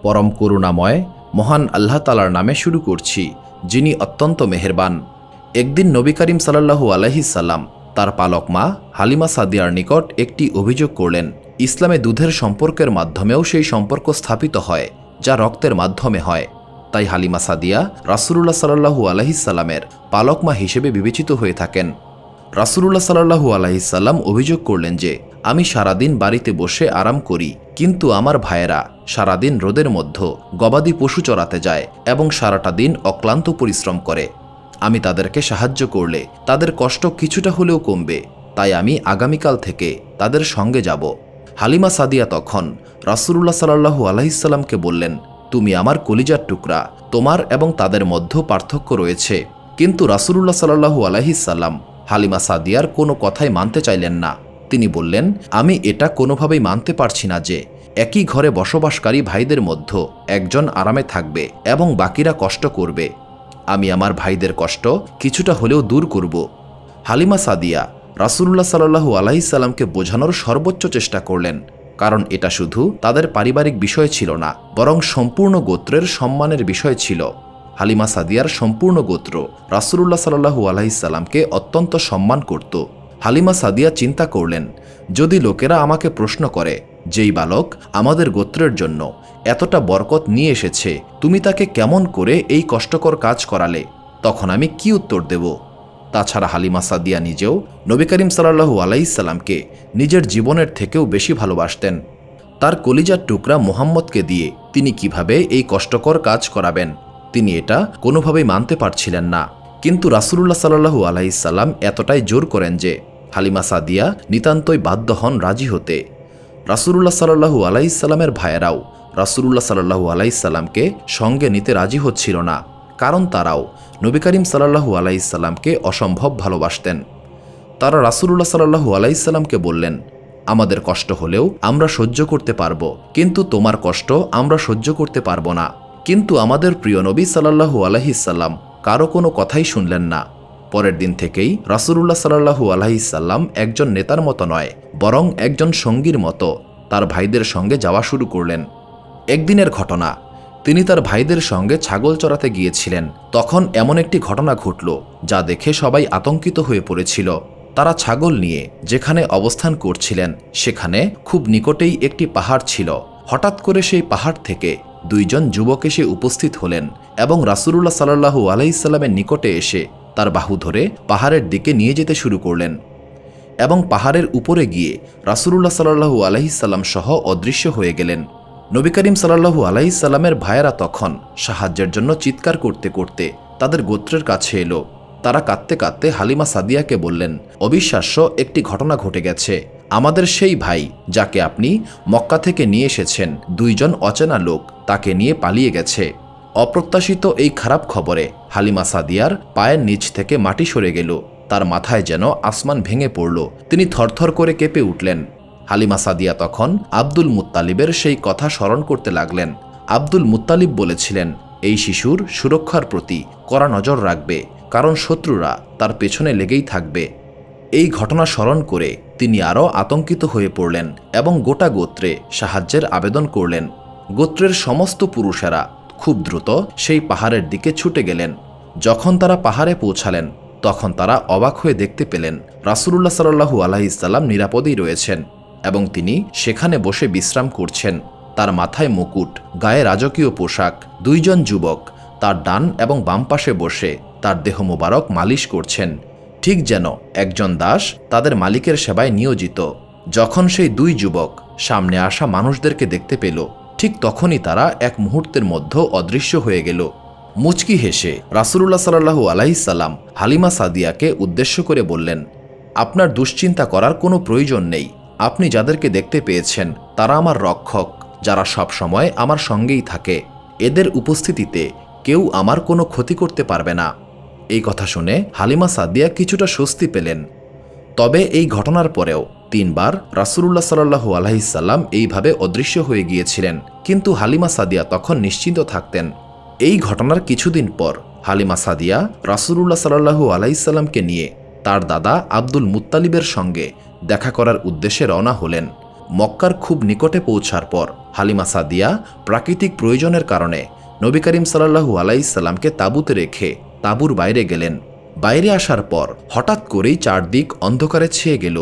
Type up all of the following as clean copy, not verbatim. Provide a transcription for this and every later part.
পরম করুণাময় মহান আল্লাহ তাআলার নামে শুরু করছি, যিনি অত্যন্ত মেহেরবান। একদিন নবী করিম সাল্লাল্লাহু আলাইহি সাল্লাম তার পালক মা হালিমা সাদিয়ার নিকট একটি অভিযোগ করলেন। ইসলামে দুধের সম্পর্কের মাধ্যমেও সেই সম্পর্ক স্থাপিত হয় যা রক্তের মাধ্যমে হয়। তাই হালিমা সাদিয়া রাসূলুল্লাহ সাল্লাল্লাহু আলাইহি সাল্লামের পালক মা হিসেবে বিবেচিত হয়ে থাকেন। রাসূলুল্লাহ সাল্লাল্লাহু আলাইহি সাল্লাম অভিযোগ করলেন যে, আমি সারাদিন বাড়িতে বসে আরাম করি, কিন্তু আমার ভাইয়েরা সারাদিন রোদের মধ্যে গবাদি পশু চরাতে যায় এবং সারাটা দিন অক্লান্ত পরিশ্রম করে। আমি তাদেরকে সাহায্য করলে তাদের কষ্ট কিছুটা হলেও কমবে, তাই আমি আগামীকাল থেকে তাদের সঙ্গে যাব। হালিমা সাদিয়া তখন রাসূলুল্লাহ সাল্লাল্লাহু আলাইহি সাল্লামকে বললেন, তুমি আমার কলিজার টুকরা, তোমার এবং তাদের মধ্যে পার্থক্য রয়েছে। কিন্তু রাসূলুল্লাহ সাল্লাল্লাহু আলাইহি সাল্লাম হালিমা সাদিয়ার কোনো কথাই মানতে চাইলেন না। তিনি বললেন, আমি এটা কোনোভাবেই মানতে পারছি না যে একই ঘরে বসবাসকারী ভাইদের মধ্যে একজন আরামে থাকবে এবং বাকিরা কষ্ট করবে। আমি আমার ভাইদের কষ্ট কিছুটা হলেও দূর করব। হালিমা সাদিয়া রাসূলুল্লাহ সাল্লাল্লাহু আলাইহি সাল্লামকে বোঝানোর সর্বোচ্চ চেষ্টা করলেন, কারণ এটা শুধু তাদের পারিবারিক বিষয় ছিল না, বরং সম্পূর্ণ গোত্রের সম্মানের বিষয় ছিল। হালিমা সাদিয়ার সম্পূর্ণ গোত্র রাসূলুল্লাহ সাল্লাল্লাহু আলাইহি সাল্লামকে অত্যন্ত সম্মান করত। হালিমা সাদিয়া চিন্তা করলেন, যদি লোকেরা আমাকে প্রশ্ন করে, যেই বালক আমাদের গোত্রের জন্য এতটা বরকত নিয়ে এসেছে, তুমি তাকে কেমন করে এই কষ্টকর কাজ করালে, তখন আমি কি উত্তর দেব? তাছাড়া হালিমা সাদিয়া নিজেও নবী করিম সাল্লাল্লাহু আলাইহি সাল্লামকে নিজের জীবনের থেকেও বেশি ভালোবাসতেন। তার কলিজার টুকরা মুহাম্মদকে দিয়ে তিনি কিভাবে এই কষ্টকর কাজ করাবেন, তিনি এটা কোনোভাবেই মানতে পারছিলেন না। কিন্তু রাসূলুল্লাহ সাল্লাল্লাহু আলাইহি সাল্লাম এতটাই জোর করেন যে হালিমা সাদিয়া নিতান্তই বাধ্য হন রাজি হতে। রাসূলুল্লাহ সাল্লাল্লাহু আলাইহি সাল্লামের ভাইয়েরাও রাসূলুল্লাহ সাল্লাল্লাহু আলাইহি সাল্লামকে সঙ্গে নিতে রাজি হচ্ছিল না, কারণ তারাও নবী করিম সাল্লাল্লাহু আলাইহি সাল্লামকে অসম্ভব ভালোবাসতেন। তারা রাসূলুল্লাহ সাল্লাল্লাহু আলাইহি সাল্লামকে বললেন, আমাদের কষ্ট হলেও আমরা সহ্য করতে পারব, কিন্তু তোমার কষ্ট আমরা সহ্য করতে পারব না। কিন্তু আমাদের প্রিয় নবী সাল্লাল্লাহু আলাইহি সাল্লাম কারো কোনো কথাই শুনলেন না। পরের দিন থেকেই রাসূলুল্লাহ সাল্লাল্লাহু আলাইহি সাল্লাম একজন নেতার মতো নয়, বরং একজন সঙ্গীর মতো তার ভাইদের সঙ্গে যাওয়া শুরু করলেন। একদিনের ঘটনা, তিনি তার ভাইদের সঙ্গে ছাগল চরাতে গিয়েছিলেন। তখন এমন একটি ঘটনা ঘটল যা দেখে সবাই আতঙ্কিত হয়ে পড়েছিল। তারা ছাগল নিয়ে যেখানে অবস্থান করছিলেন সেখানে খুব নিকটেই একটি পাহাড় ছিল। হঠাৎ করে সেই পাহাড় থেকে দুইজন যুবক এসে উপস্থিত হলেন এবং রাসূলুল্লাহ সাল্লাল্লাহু আলাইহি সাল্লামের নিকটে এসে তার বাহু ধরে পাহাড়ের দিকে নিয়ে যেতে শুরু করলেন এবং পাহাড়ের উপরে গিয়ে রাসূলুল্লাহ সাল্লাল্লাহু আলাইহি সাল্লাম সহ অদৃশ্য হয়ে গেলেন। নবী করিম সাল্লাল্লাহু আলাইহি সাল্লামের ভাইয়েরা তখন সাহায্যের জন্য চিৎকার করতে করতে তাদের গোত্রের কাছে এলো। তারা কাঁদতে কাঁদতে হালিমা সাদিয়াকে বললেন, অবিশ্বাস্য একটি ঘটনা ঘটে গেছে। আমাদের সেই ভাই যাকে আপনি মক্কা থেকে নিয়ে এসেছেন, দুইজন অচেনা লোক তাকে নিয়ে পালিয়ে গেছে। অপ্রত্যাশিত এই খারাপ খবরে হালিমা সাদিয়ার পায়ের নিচ থেকে মাটি সরে গেল। তার মাথায় যেন আসমান ভেঙে পড়ল। তিনি থরথর করে কেঁপে উঠলেন। হালিমা সাদিয়া তখন আব্দুল মুত্তালিবের সেই কথা স্মরণ করতে লাগলেন। আব্দুল মুত্তালিব বলেছিলেন, এই শিশুর সুরক্ষার প্রতি কড়া নজর রাখবে, কারণ শত্রুরা তার পেছনে লেগেই থাকবে। এই ঘটনা স্মরণ করে তিনি আরও আতঙ্কিত হয়ে পড়লেন এবং গোটা গোত্রে সাহায্যের আবেদন করলেন। গোত্রের সমস্ত পুরুষেরা খুব দ্রুত সেই পাহাড়ের দিকে ছুটে গেলেন। যখন তারা পাহাড়ে পৌঁছালেন তখন তারা অবাক হয়ে দেখতে পেলেন রাসূলুল্লাহ সাল্লাল্লাহু আলাইহি সাল্লাম নিরাপদেই রয়েছেন এবং তিনি সেখানে বসে বিশ্রাম করছেন। তার মাথায় মুকুট, গায়ে রাজকীয় পোশাক। দুইজন যুবক তার ডান এবং বাম পাশে বসে তার দেহ মোবারক মালিশ করছেন, ঠিক যেন একজন দাস তাদের মালিকের সেবায় নিয়োজিত। যখন সেই দুই যুবক সামনে আসা মানুষদেরকে দেখতে পেল, ঠিক তখনই তারা এক মুহূর্তের মধ্যে অদৃশ্য হয়ে গেল। মুচকি হেসে রাসূলুল্লাহ সাল্লাল্লাহু আলাইহি সাল্লাম হালিমা সাদিয়াকে উদ্দেশ্য করে বললেন, আপনার দুশ্চিন্তা করার কোনো প্রয়োজন নেই। আপনি যাদেরকে দেখতে পেয়েছেন তারা আমার রক্ষক, যারা সব সময় আমার সঙ্গেই থাকে। এদের উপস্থিতিতে কেউ আমার কোনো ক্ষতি করতে পারবে না। এই কথা শুনে হালিমা সাদিয়া কিছুটা স্বস্তি পেলেন। তবে এই ঘটনার পরেও 3 বার রাসূলুল্লাহ সাল্লাল্লাহু আলাইহি সাল্লাম এইভাবে অদৃশ্য হয়ে গিয়েছিলেন, কিন্তু হালিমা সাদিয়া তখন নিশ্চিন্ত থাকতেন। এই ঘটনার কিছুদিন পর হালিমা সাদিয়া রাসূলুল্লাহ সাল্লাল্লাহু আলাইহি সাল্লামকে নিয়ে তার দাদা আব্দুল মুত্তালিবের সঙ্গে দেখা করার উদ্দেশ্যে রওনা হলেন। মক্কার খুব নিকটে পৌঁছার পর হালিমা সাদিয়া প্রাকৃতিক প্রয়োজনের কারণে নবী করিম সাল্লাল্লাহু আলাইহি সাল্লামকে তাঁবুতে রেখে তাঁবুর বাইরে গেলেন। বাইরে আসার পর হঠাৎ করেই চারদিক অন্ধকারে ছেয়ে গেল।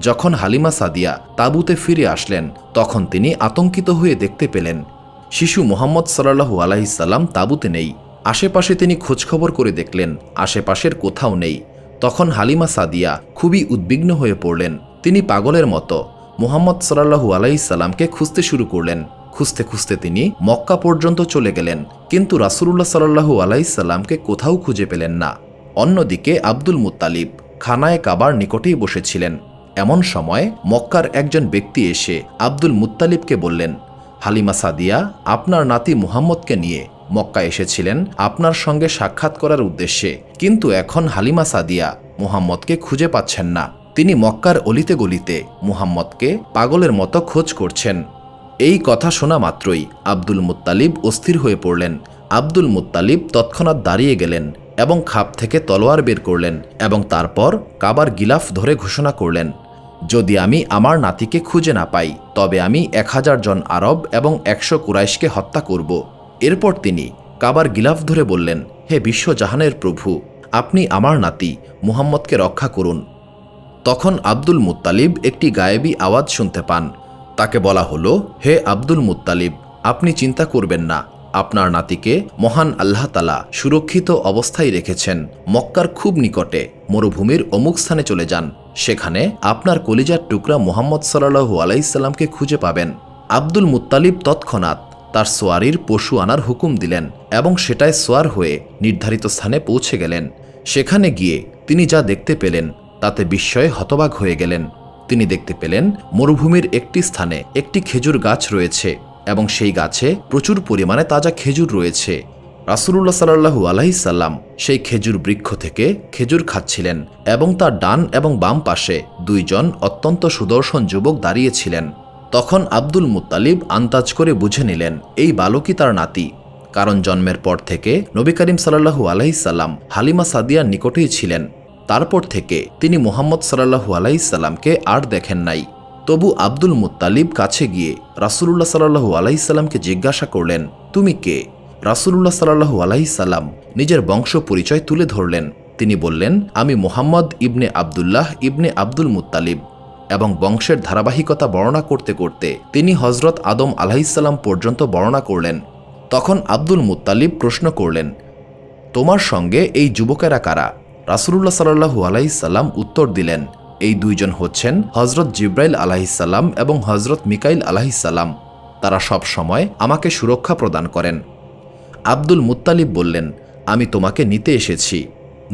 যখন হালিমা সাদিয়া তাঁবুতে ফিরে আসলেন তখন তিনি আতঙ্কিত হয়ে দেখতে পেলেন শিশু মুহাম্মদ সাল্লাল্লাহু আলাইহি সাল্লাম তাঁবুতে নেই। আশেপাশে তিনি খোঁজখবর করে দেখলেন, আশেপাশের কোথাও নেই। তখন হালিমা সাদিয়া খুবই উদ্বিগ্ন হয়ে পড়লেন। তিনি পাগলের মতো মুহাম্মদ সাল্লাল্লাহু আলাইহি সাল্লামকে খুঁজতে শুরু করলেন। খুঁজতে খুঁজতে তিনি মক্কা পর্যন্ত চলে গেলেন, কিন্তু রাসূলুল্লাহ সাল্লাল্লাহু আলাইহি সাল্লামকে কোথাও খুঁজে পেলেন না। অন্যদিকে আব্দুল মুত্তালিব খানায়ে কাবার নিকটেই বসেছিলেন। এমন সময় মক্কার একজন ব্যক্তি এসে আব্দুল মুত্তালিবকে বললেন, হালিমা সাদিয়া আপনার নাতি মুহাম্মদকে নিয়ে মক্কা এসেছিলেন আপনার সঙ্গে সাক্ষাৎ করার উদ্দেশ্যে, কিন্তু এখন হালিমা সাদিয়া মুহাম্মদকে খুঁজে পাচ্ছেন না। তিনি মক্কার অলিতে গলিতে মুহাম্মদকে পাগলের মতো খোঁজ করছেন। এই কথা শোনা মাত্রই আব্দুল মুত্তালিব অস্থির হয়ে পড়লেন। আব্দুল মুত্তালিব তৎক্ষণাৎ দাঁড়িয়ে গেলেন এবং খাপ থেকে তলোয়ার বের করলেন এবং তারপর কাবার গিলাফ ধরে ঘোষণা করলেন, যদি আমি আমার নাতিকে খুঁজে না পাই তবে আমি 1000 জন আরব এবং 100 কুরাইশকে হত্যা করব। এরপর তিনি কাবার গিলাফ ধরে বললেন, হে বিশ্বজাহানের প্রভু, আপনি আমার নাতি মুহাম্মদকে রক্ষা করুন। তখন আব্দুল মুত্তালিব একটি গায়েবী আওয়াজ শুনতে পান। তাকে বলা হলো, হে আব্দুল মুত্তালিব, আপনি চিন্তা করবেন না, আপনার নাতিকে মহান আল্লাহ তাআলা সুরক্ষিত অবস্থায় রেখেছেন। মক্কার খুব নিকটে মরুভূমির অমুক স্থানে চলে যান, সেখানে আপনার কলিজার টুকরা মুহাম্মদ সাল্লাল্লাহু আলাইহি সাল্লামকে খুঁজে পাবেন। আব্দুল মুত্তালিব তৎক্ষণাৎ তার সোয়ারির পশু আনার হুকুম দিলেন এবং সেটায় সোয়ার হয়ে নির্ধারিত স্থানে পৌঁছে গেলেন। সেখানে গিয়ে তিনি যা দেখতে পেলেন তাতে বিস্ময়ে হতবাক হয়ে গেলেন। তিনি দেখতে পেলেন মরুভূমির একটি স্থানে একটি খেজুর গাছ রয়েছে এবং সেই গাছে প্রচুর পরিমাণে তাজা খেজুর রয়েছে। রাসূলুল্লাহ সাল্লাল্লাহু আলাইহি সাল্লাম সেই খেজুর বৃক্ষ থেকে খেজুর খাচ্ছিলেন এবং তার ডান এবং বাম পাশে 2 জন অত্যন্ত সুদর্শন যুবক দাঁড়িয়েছিলেন। তখন আব্দুল মুত্তালিব আন্দাজ করে বুঝে নিলেন এই বালকই তার নাতি, কারণ জন্মের পর থেকে নবী করিম সাল্লাল্লাহু আলাইহি সাল্লাম হালিমা সাদিয়ার নিকটেই ছিলেন। তারপর থেকে তিনি মুহাম্মদ সাল্লাল্লাহু আলাইহি সাল্লামকে আর দেখেন নাই। তবু আব্দুল মুত্তালিব কাছে গিয়ে রাসূলুল্লাহ সাল্লাল্লাহু আলাইহি সাল্লামকে জিজ্ঞাসা করলেন, তুমি কে? রাসূলুল্লাহ সাল্লাল্লাহু আলাইহি সাল্লাম নিজের বংশ পরিচয় তুলে ধরলেন। তিনি বললেন, আমি মুহাম্মদ ইবনে আবদুল্লাহ ইবনে আব্দুল মুত্তালিব, এবং বংশের ধারাবাহিকতা বর্ণনা করতে করতে তিনি হযরত আদম আলাইহিস সালাম পর্যন্ত বর্ণনা করলেন। তখন আব্দুল মুত্তালিব প্রশ্ন করলেন, তোমার সঙ্গে এই যুবকেরা কারা? রাসূলুল্লাহ সাল্লাল্লাহু আলাইহি সাল্লাম উত্তর দিলেন, এই 2 জন হচ্ছেন হযরত জিব্রাইল আলাইহিস সালাম এবং হযরত মিকাইল আলাইহিস সালাম। তারা সব সময় আমাকে সুরক্ষা প্রদান করেন। আব্দুল মুত্তালিব বললেন, আমি তোমাকে নিতে এসেছি।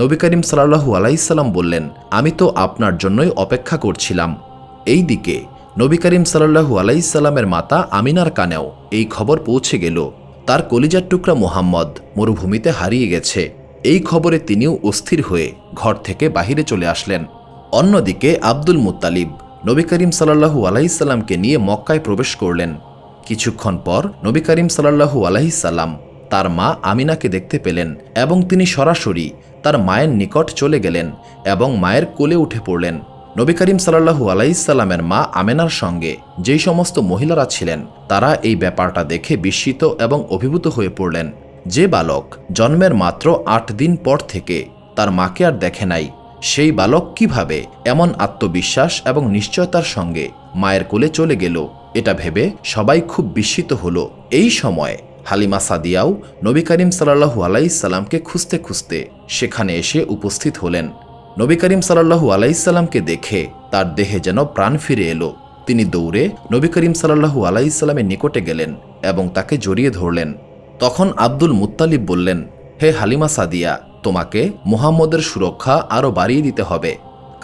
নবী করিম সাল্লাল্লাহু আলাইহি সাল্লাম বললেন, আমি তো আপনার জন্যই অপেক্ষা করছিলাম। এই দিকে নবী করিম সাল্লাল্লাহু আলাইহি সাল্লামের মাতা আমিনার কানেও এই খবর পৌঁছে গেল, তার কলিজার টুকরা মুহাম্মদ মরুভূমিতে হারিয়ে গেছে। এই খবরে তিনিও অস্থির হয়ে ঘর থেকে বাহিরে চলে আসলেন। অন্যদিকে আব্দুল মুত্তালিব নবী করিম সাল্লাল্লাহু আলাইহি সাল্লামকে নিয়ে মক্কায় প্রবেশ করলেন। কিছুক্ষণ পর নবী করিম সাল্লাল্লাহু আলাইহি সাল্লাম তার মা আমিনাকে দেখতে পেলেন এবং তিনি সরাসরি তার মায়ের নিকট চলে গেলেন এবং মায়ের কোলে উঠে পড়লেন। নবী করিম সাল্লাল্লাহু আলাইহি সাল্লামের মা আমিনার সঙ্গে যেই সমস্ত মহিলারা ছিলেন তারা এই ব্যাপারটা দেখে বিস্মিত এবং অভিভূত হয়ে পড়লেন। যে বালক জন্মের মাত্র 8 দিন পর থেকে তার মাকে আর দেখে নাই, সেই বালক কিভাবে এমন আত্মবিশ্বাস এবং নিশ্চয়তার সঙ্গে মায়ের কোলে চলে গেল, এটা ভেবে সবাই খুব বিস্মিত হলো। এই সময় হালিমা সাদিয়াও নবী করিম সাল্লাল্লাহু আলাইহি সাল্লামকে খুঁজতে খুঁজতে সেখানে এসে উপস্থিত হলেন। নবী করিম সাল্লাল্লাহু আলাইহি সাল্লামকে দেখে তার দেহে যেন প্রাণ ফিরে এলো। তিনি দৌড়ে নবী করিম সাল্লাল্লাহু আলাইহি সাল্লামের নিকটে গেলেন এবং তাকে জড়িয়ে ধরলেন। তখন আব্দুল মুত্তালিব বললেন, হে হালিমা সাদিয়া, তোমাকে মুহাম্মদের সুরক্ষা আরও বাড়িয়ে দিতে হবে,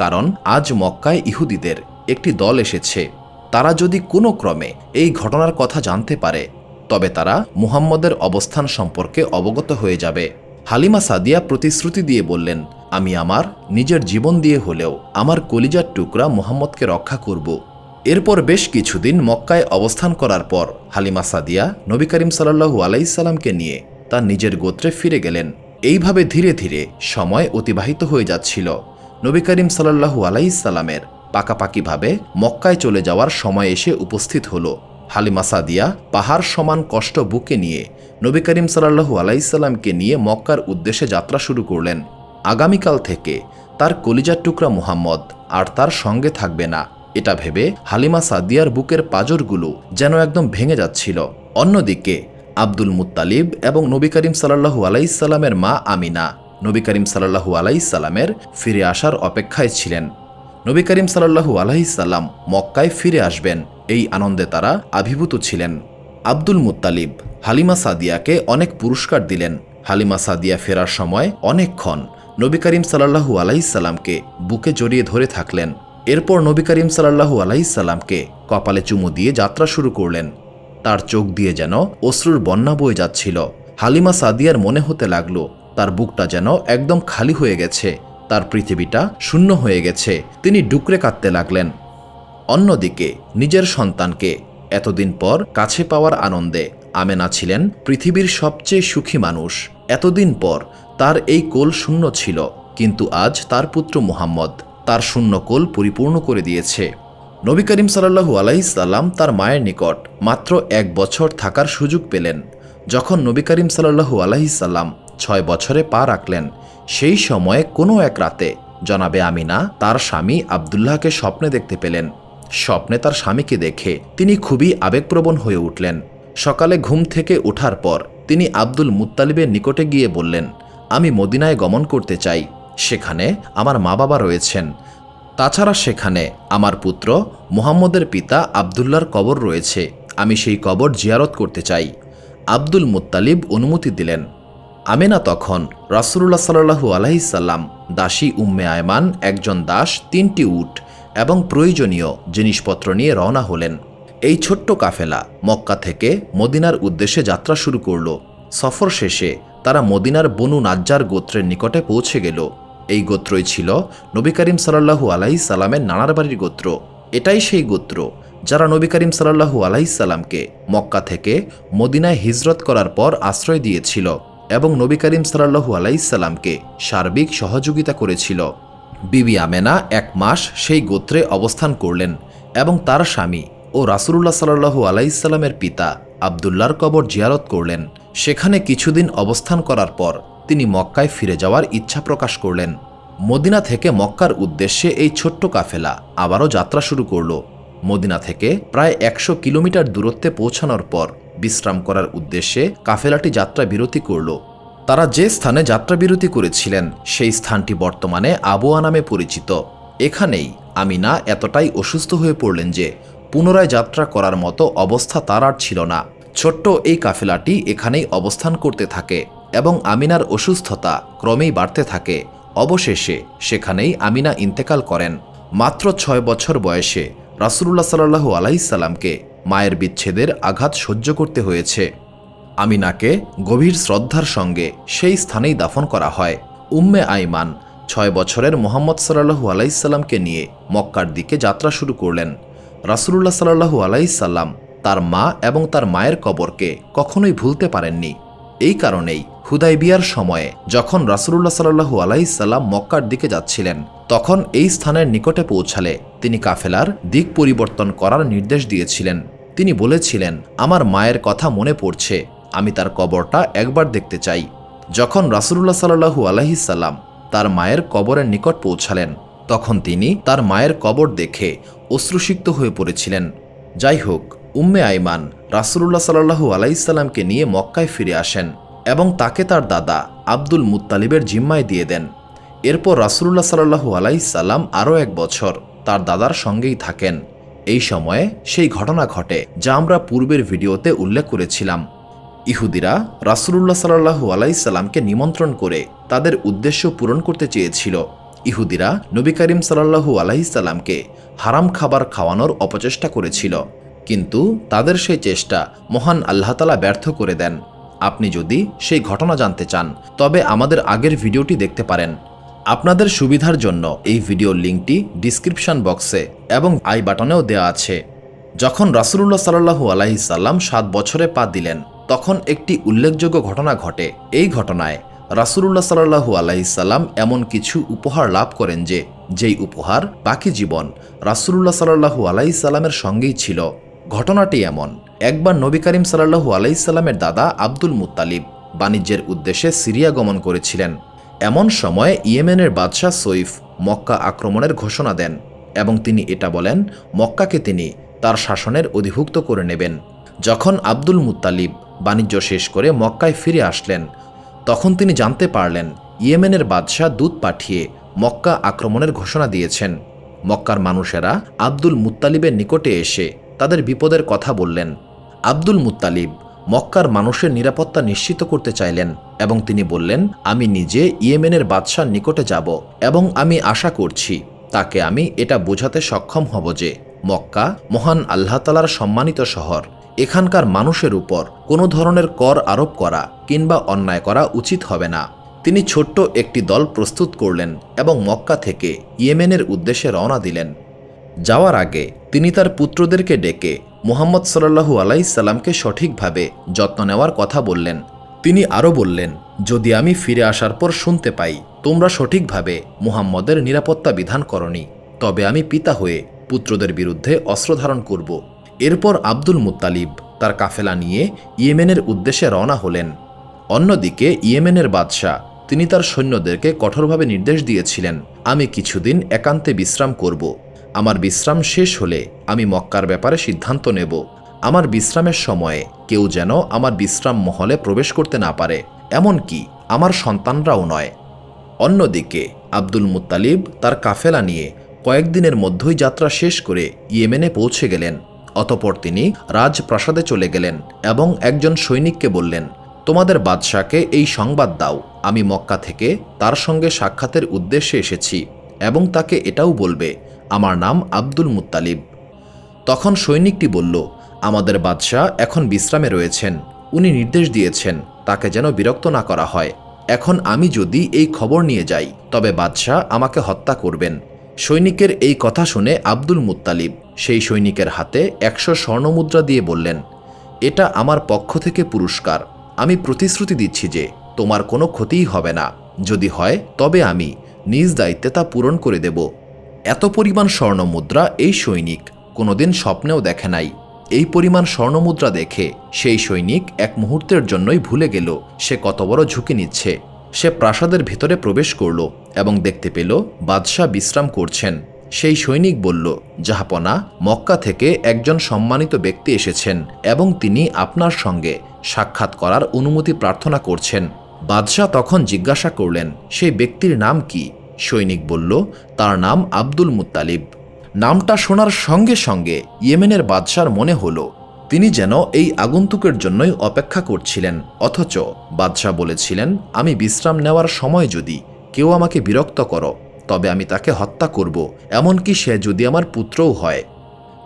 কারণ আজ মক্কায় ইহুদিদের একটি দল এসেছে। তারা যদি কোনো ক্রমে এই ঘটনার কথা জানতে পারে তবে তারা মুহাম্মদের অবস্থান সম্পর্কে অবগত হয়ে যাবে। হালিমা সাদিয়া প্রতিশ্রুতি দিয়ে বললেন, আমি আমার নিজের জীবন দিয়ে হলেও আমার কলিজার টুকরা মুহাম্মদকে রক্ষা করব। এরপর বেশ কিছুদিন মক্কায় অবস্থান করার পর হালিমা সাদিয়া নবী করিম সাল্লাল্লাহু আলাইহি সাল্লামকে নিয়ে তার নিজের গোত্রে ফিরে গেলেন। এইভাবে ধীরে ধীরে সময় অতিবাহিত হয়ে যাচ্ছিল। নবী করিম সাল্লাল্লাহু আলাইহি সাল্লামের পাকাপাকিভাবে মক্কায় চলে যাওয়ার সময় এসে উপস্থিত হলো। হালিমা সাদিয়া পাহাড় সমান কষ্ট বুকে নিয়ে নবী করিম সাল্লাল্লাহু আলাইহি সাল্লামকে নিয়ে মক্কার উদ্দেশ্যে যাত্রা শুরু করলেন। আগামীকাল থেকে তার কলিজার টুকরা মুহাম্মদ আর তার সঙ্গে থাকবে না, এটা ভেবে হালিমা সাদিয়ার বুকের পাঁজরগুলো যেন একদম ভেঙে যাচ্ছিল। অন্যদিকে আব্দুল মুত্তালিব এবং নবী করিম সাল্লাল্লাহু আলাইহি সাল্লামের মা আমিনা নবী করিম সাল্লাল্লাহু আলাইহি সাল্লামের ফিরে আসার অপেক্ষায় ছিলেন। নবী করিম সাল্লাল্লাহু আলাইহি সাল্লাম মক্কায় ফিরে আসবেন, এই আনন্দে তারা আবির্ভূত ছিলেন। আব্দুল মুত্তালিব হালিমা সাদিয়াকে অনেক পুরস্কার দিলেন। হালিমা সাদিয়া ফেরার সময় অনেকক্ষণ নবী করিম সাল্লাল্লাহু আলাইহি সাল্লামকে বুকে জড়িয়ে ধরে থাকলেন। এরপর নবী করিম সাল্লাল্লাহু আলাইহি সাল্লামকে কপালে চুমু দিয়ে যাত্রা শুরু করলেন। তার চোখ দিয়ে যেন অশ্রুর বন্যা বয়ে যাচ্ছিল। হালিমা সাদিয়ার মনে হতে লাগলো তার বুকটা যেন একদম খালি হয়ে গেছে, তার পৃথিবীটা শূন্য হয়ে গেছে। তিনি ডুকরে কাঁদতে লাগলেন। অন্যদিকে নিজের সন্তানকে এতদিন পর কাছে পাওয়ার আনন্দে আমেনা ছিলেন পৃথিবীর সবচেয়ে সুখী মানুষ। এতদিন পর তার এই কোল শূন্য ছিল, কিন্তু আজ তার পুত্র মুহাম্মদ তার শূন্য কোল পরিপূর্ণ করে দিয়েছে। নবী করিম সাল্লাল্লাহু আলাইহি সাল্লাম তার মায়ের নিকট মাত্র 1 বছর থাকার সুযোগ পেলেন। যখন নবী করিম সাল্লাল্লাহু আলাইহি সাল্লাম 6 বছরে পা রাখলেন, সেই সময়ে কোনো এক রাতে জনাবে আমিনা তার স্বামী আব্দুল্লাহকে স্বপ্নে দেখতে পেলেন। স্বপ্নে তার স্বামীকে দেখে তিনি খুবই আবেগপ্রবণ হয়ে উঠলেন। সকালে ঘুম থেকে ওঠার পর তিনি আব্দুল মুত্তালিবের নিকটে গিয়ে বললেন, আমি মদিনায় গমন করতে চাই, সেখানে আমার মা বাবা রয়েছেন, তাছাড়া সেখানে আমার পুত্র মুহাম্মদের পিতা আব্দুল্লাহর কবর রয়েছে, আমি সেই কবর জিয়ারত করতে চাই। আব্দুল মুত্তালিব অনুমতি দিলেন। আমেনা তখন রাসূলুল্লাহ সাল্লাল্লাহু আলাইহি সাল্লাম, দাসী উম্মে আয়মান, একজন দাস, 3টি উট এবং প্রয়োজনীয় জিনিসপত্র নিয়ে রওনা হলেন। এই ছোট্ট কাফেলা মক্কা থেকে মদিনার উদ্দেশ্যে যাত্রা শুরু করল। সফর শেষে তারা মদিনার বনু নাজ্জার গোত্রের নিকটে পৌঁছে গেল। এই গোত্রই ছিল নবী করিম সাল্লাল্লাহু আলাইহি সাল্লামের নানার বাড়ির গোত্র। এটাই সেই গোত্র যারা নবী করিম সাল্লাল্লাহু আলাইহি সাল্লামকে মক্কা থেকে মদিনায় হিজরত করার পর আশ্রয় দিয়েছিল এবং নবী করিম সাল্লাল্লাহু আলাইহি সাল্লামকে সার্বিক সহযোগিতা করেছিল। বিবি আমেনা 1 মাস সেই গোত্রে অবস্থান করলেন এবং তার স্বামী ও রাসূলুল্লাহ সাল্লাল্লাহু আলাইহি সাল্লামের পিতা আব্দুল্লাহর কবর জিয়ারত করলেন। সেখানে কিছুদিন অবস্থান করার পর তিনি মক্কায় ফিরে যাওয়ার ইচ্ছা প্রকাশ করলেন। মদিনা থেকে মক্কার উদ্দেশ্যে এই ছোট্ট কাফেলা আবারও যাত্রা শুরু করল। মদিনা থেকে প্রায় 100 কিলোমিটার দূরত্বে পৌঁছানোর পর বিশ্রাম করার উদ্দেশ্যে কাফেলাটি যাত্রা বিরতি করল। তারা যে স্থানে যাত্রা বিরতি করেছিলেন সেই স্থানটি বর্তমানে আবওয়া নামে পরিচিত। এখানেই আমিনা এতটাই অসুস্থ হয়ে পড়লেন যে পুনরায় যাত্রা করার মতো অবস্থা তার আর ছিল না। ছোট্ট এই কাফেলাটি এখানেই অবস্থান করতে থাকে এবং আমিনার অসুস্থতা ক্রমেই বাড়তে থাকে। অবশেষে সেখানেই আমিনা ইন্তেকাল করেন। মাত্র 6 বছর বয়সে রাসূলুল্লাহ সাল্লাল্লাহু আলাইহি সাল্লামকে মায়ের বিচ্ছেদের আঘাত সহ্য করতে হয়েছে। আমিনাকে গভীর শ্রদ্ধার সঙ্গে সেই স্থানেই দাফন করা হয়। উম্মে আইমান 6 বছরের মুহাম্মদ সাল্লাল্লাহু আলাইহি সাল্লামকে নিয়ে মক্কার দিকে যাত্রা শুরু করলেন। রাসূলুল্লাহ সাল্লাল্লাহু আলাইহি সাল্লাম তার মা এবং তার মায়ের কবরকে কখনোই ভুলতে পারেননি। এই কারণেই হুদাইবিয়ার সময়ে যখন রাসূলুল্লাহ সাল্লাল্লাহু আলাইহি সাল্লাম মক্কার দিকে যাচ্ছিলেন, তখন এই স্থানের নিকটে পৌঁছালে তিনি কাফেলার দিক পরিবর্তন করার নির্দেশ দিয়েছিলেন। তিনি বলেছিলেন, আমার মায়ের কথা মনে পড়ছে, আমি তার কবরটা একবার দেখতে চাই। যখন রাসূলুল্লাহ সাল্লাল্লাহু আলাইহি সাল্লাম তার মায়ের কবরের নিকট পৌঁছালেন, তখন তিনি তার মায়ের কবর দেখে অশ্রুসিক্ত হয়ে পড়েছিলেন। যাই হোক, উম্মে আইমান রাসূলুল্লাহ সাল্লাল্লাহু আলাইহি সাল্লামকে নিয়ে মক্কায় ফিরে আসেন এবং তাকে তার দাদা আব্দুল মুত্তালিবের জিম্মায় দিয়ে দেন। এরপর রাসূলুল্লাহ সাল্লাল্লাহু আলাইহি সাল্লাম আরও 1 বছর তার দাদার সঙ্গেই থাকেন। এই সময়ে সেই ঘটনা ঘটে যা আমরা পূর্বের ভিডিওতে উল্লেখ করেছিলাম। ইহুদিরা রাসূলুল্লাহ সাল্লাল্লাহু আলাইহি সাল্লামকে নিমন্ত্রণ করে তাদের উদ্দেশ্য পূরণ করতে চেয়েছিল। ইহুদিরা নবী করিম সাল্লাল্লাহু আলাইহি সাল্লামকে হারাম খাবার খাওয়ানোর অপচেষ্টা করেছিল, কিন্তু তাদের সেই চেষ্টা মহান আল্লাহ তাআলা ব্যর্থ করে দেন। আপনি যদি সেই ঘটনা জানতে চান তবে আমাদের আগের ভিডিওটি দেখতে পারেন। আপনাদের সুবিধার জন্য এই ভিডিওর লিঙ্কটি ডিসক্রিপশন বক্সে এবং আই বাটনেও দেওয়া আছে। যখন রাসূলুল্লাহ সাল্লাল্লাহু আলাইহি সাল্লাম 7 বছরে পা দিলেন, তখন একটি উল্লেখযোগ্য ঘটনা ঘটে। এই ঘটনায় রাসূলুল্লাহ সাল্লাল্লাহু আলাইহি সাল্লাম এমন কিছু উপহার লাভ করেন যেই উপহার বাকি জীবন রাসূলুল্লাহ সাল্লাল্লাহু আলাইহি সাল্লামের সঙ্গেই ছিল। ঘটনাটি এমন, একবার নবী করিম সাল্লাল্লাহু আলাইহি সাল্লামের দাদা আব্দুল মুত্তালিব বাণিজ্যের উদ্দেশ্যে সিরিয়া গমন করেছিলেন। এমন সময় ইয়েমেনের বাদশাহ সৈফ মক্কা আক্রমণের ঘোষণা দেন এবং তিনি এটা বলেন মক্কাকে তিনি তার শাসনের অধিভুক্ত করে নেবেন। যখন আব্দুল মুত্তালিব বাণিজ্য শেষ করে মক্কায় ফিরে আসলেন, তখন তিনি জানতে পারলেন ইয়েমেনের বাদশাহ দূত পাঠিয়ে মক্কা আক্রমণের ঘোষণা দিয়েছেন। মক্কার মানুষেরা আব্দুল মুত্তালিবের নিকটে এসে তাদের বিপদের কথা বললেন। আব্দুল মুত্তালিব মক্কার মানুষের নিরাপত্তা নিশ্চিত করতে চাইলেন এবং তিনি বললেন, আমি নিজে ইয়েমেনের বাদশার নিকটে যাব এবং আমি আশা করছি তাকে আমি এটা বোঝাতে সক্ষম হব যে মক্কা মহান আল্লাহ তাআলার সম্মানিত শহর, এখানকার মানুষের উপর কোনো ধরনের কর আরোপ করা কিংবা অন্যায় করা উচিত হবে না। তিনি ছোট্ট একটি দল প্রস্তুত করলেন এবং মক্কা থেকে ইয়েমেনের উদ্দেশ্যে রওনা দিলেন। যাওয়ার আগে তিনি তার পুত্রদেরকে ডেকে মুহাম্মদ সাল্লাল্লাহু আলাইহি সাল্লামকে সঠিকভাবে যত্ন নেওয়ার কথা বললেন। তিনি আরও বললেন, যদি আমি ফিরে আসার পর শুনতে পাই তোমরা সঠিকভাবে মুহাম্মদের নিরাপত্তা বিধান করনি, তবে আমি পিতা হয়ে পুত্রদের বিরুদ্ধে অস্ত্র ধারণ করব। এরপর আব্দুল মুত্তালিব তার কাফেলা নিয়ে ইয়েমেনের উদ্দেশ্যে রওনা হলেন। অন্যদিকে ইয়েমেনের বাদশাহ তিনি তার সৈন্যদেরকে কঠোরভাবে নির্দেশ দিয়েছিলেন, আমি কিছুদিন একান্তে বিশ্রাম করব। আমার বিশ্রাম শেষ হলে আমি মক্কার ব্যাপারে সিদ্ধান্ত নেব। আমার বিশ্রামের সময়ে কেউ যেন আমার বিশ্রাম মহলে প্রবেশ করতে না পারে, এমনকি আমার সন্তানরাও নয়। অন্যদিকে আব্দুল মুত্তালিব তার কাফেলা নিয়ে কয়েকদিনের মধ্যেই যাত্রা শেষ করে ইয়েমেনে পৌঁছে গেলেন। অতঃপর তিনি রাজপ্রাসাদে চলে গেলেন এবং একজন সৈনিককে বললেন, তোমাদের বাদশাকে এই সংবাদ দাও, আমি মক্কা থেকে তার সঙ্গে সাক্ষাতের উদ্দেশ্যে এসেছি এবং তাকে এটাও বলবে আমার নাম আব্দুল মুত্তালিব। তখন সৈনিকটি বলল, আমাদের বাদশাহ এখন বিশ্রামে রয়েছেন, উনি নির্দেশ দিয়েছেন তাকে যেন বিরক্ত না করা হয়। এখন আমি যদি এই খবর নিয়ে যাই তবে বাদশাহ আমাকে হত্যা করবেন। সৈনিকের এই কথা শুনে আব্দুল মুত্তালিব সেই সৈনিকের হাতে 100 স্বর্ণমুদ্রা দিয়ে বললেন, এটা আমার পক্ষ থেকে পুরস্কার, আমি প্রতিশ্রুতি দিচ্ছি যে তোমার কোনো ক্ষতিই হবে না, যদি হয় তবে আমি নিজ দায়িত্বে তা পূরণ করে দেব। এত পরিমাণ স্বর্ণমুদ্রা এই সৈনিক কোনোদিন স্বপ্নেও দেখে নাই। এই পরিমাণ স্বর্ণমুদ্রা দেখে সেই সৈনিক এক মুহূর্তের জন্যই ভুলে গেল সে কত বড় ঝুঁকি নিচ্ছে। সে প্রাসাদের ভিতরে প্রবেশ করল এবং দেখতে পেল বাদশাহ বিশ্রাম করছেন। সেই সৈনিক বলল, জাহাপনা, মক্কা থেকে একজন সম্মানিত ব্যক্তি এসেছেন এবং তিনি আপনার সঙ্গে সাক্ষাৎ করার অনুমতি প্রার্থনা করছেন। বাদশাহ তখন জিজ্ঞাসা করলেন, সেই ব্যক্তির নাম কি? সৈনিক বলল, তার নাম আব্দুল মুত্তালিব। নামটা শোনার সঙ্গে সঙ্গে ইয়েমেনের বাদশার মনে হলো তিনি যেন এই আগন্তুকের জন্যই অপেক্ষা করছিলেন, অথচ বাদশাহ বলেছিলেন, আমি বিশ্রাম নেওয়ার সময় যদি কেউ আমাকে বিরক্ত করো তবে আমি তাকে হত্যা করব, এমনকি সে যদি আমার পুত্রও হয়।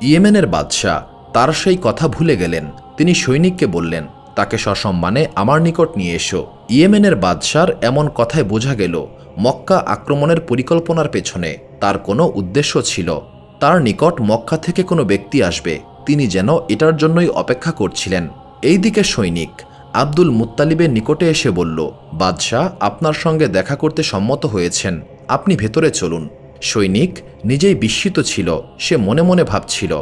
ইয়েমেনের বাদশাহ তার সেই কথা ভুলে গেলেন। তিনি সৈনিককে বললেন, তাকে সসম্মানে আমার নিকট নিয়ে এসো। ইয়েমেনের বাদশার এমন কথায় বোঝা গেল মক্কা আক্রমণের পরিকল্পনার পেছনে তার কোনো উদ্দেশ্য ছিল। তার নিকট মক্কা থেকে কোনো ব্যক্তি আসবে, তিনি যেন এটার জন্যই অপেক্ষা করছিলেন। এইদিকে সৈনিক আব্দুল মুত্তালিবের নিকটে এসে বলল, বাদশাহ আপনার সঙ্গে দেখা করতে সম্মত হয়েছেন, আপনি ভেতরে চলুন। সৈনিক নিজেই বিস্মিত ছিল। সে মনে মনে ভাবছিল,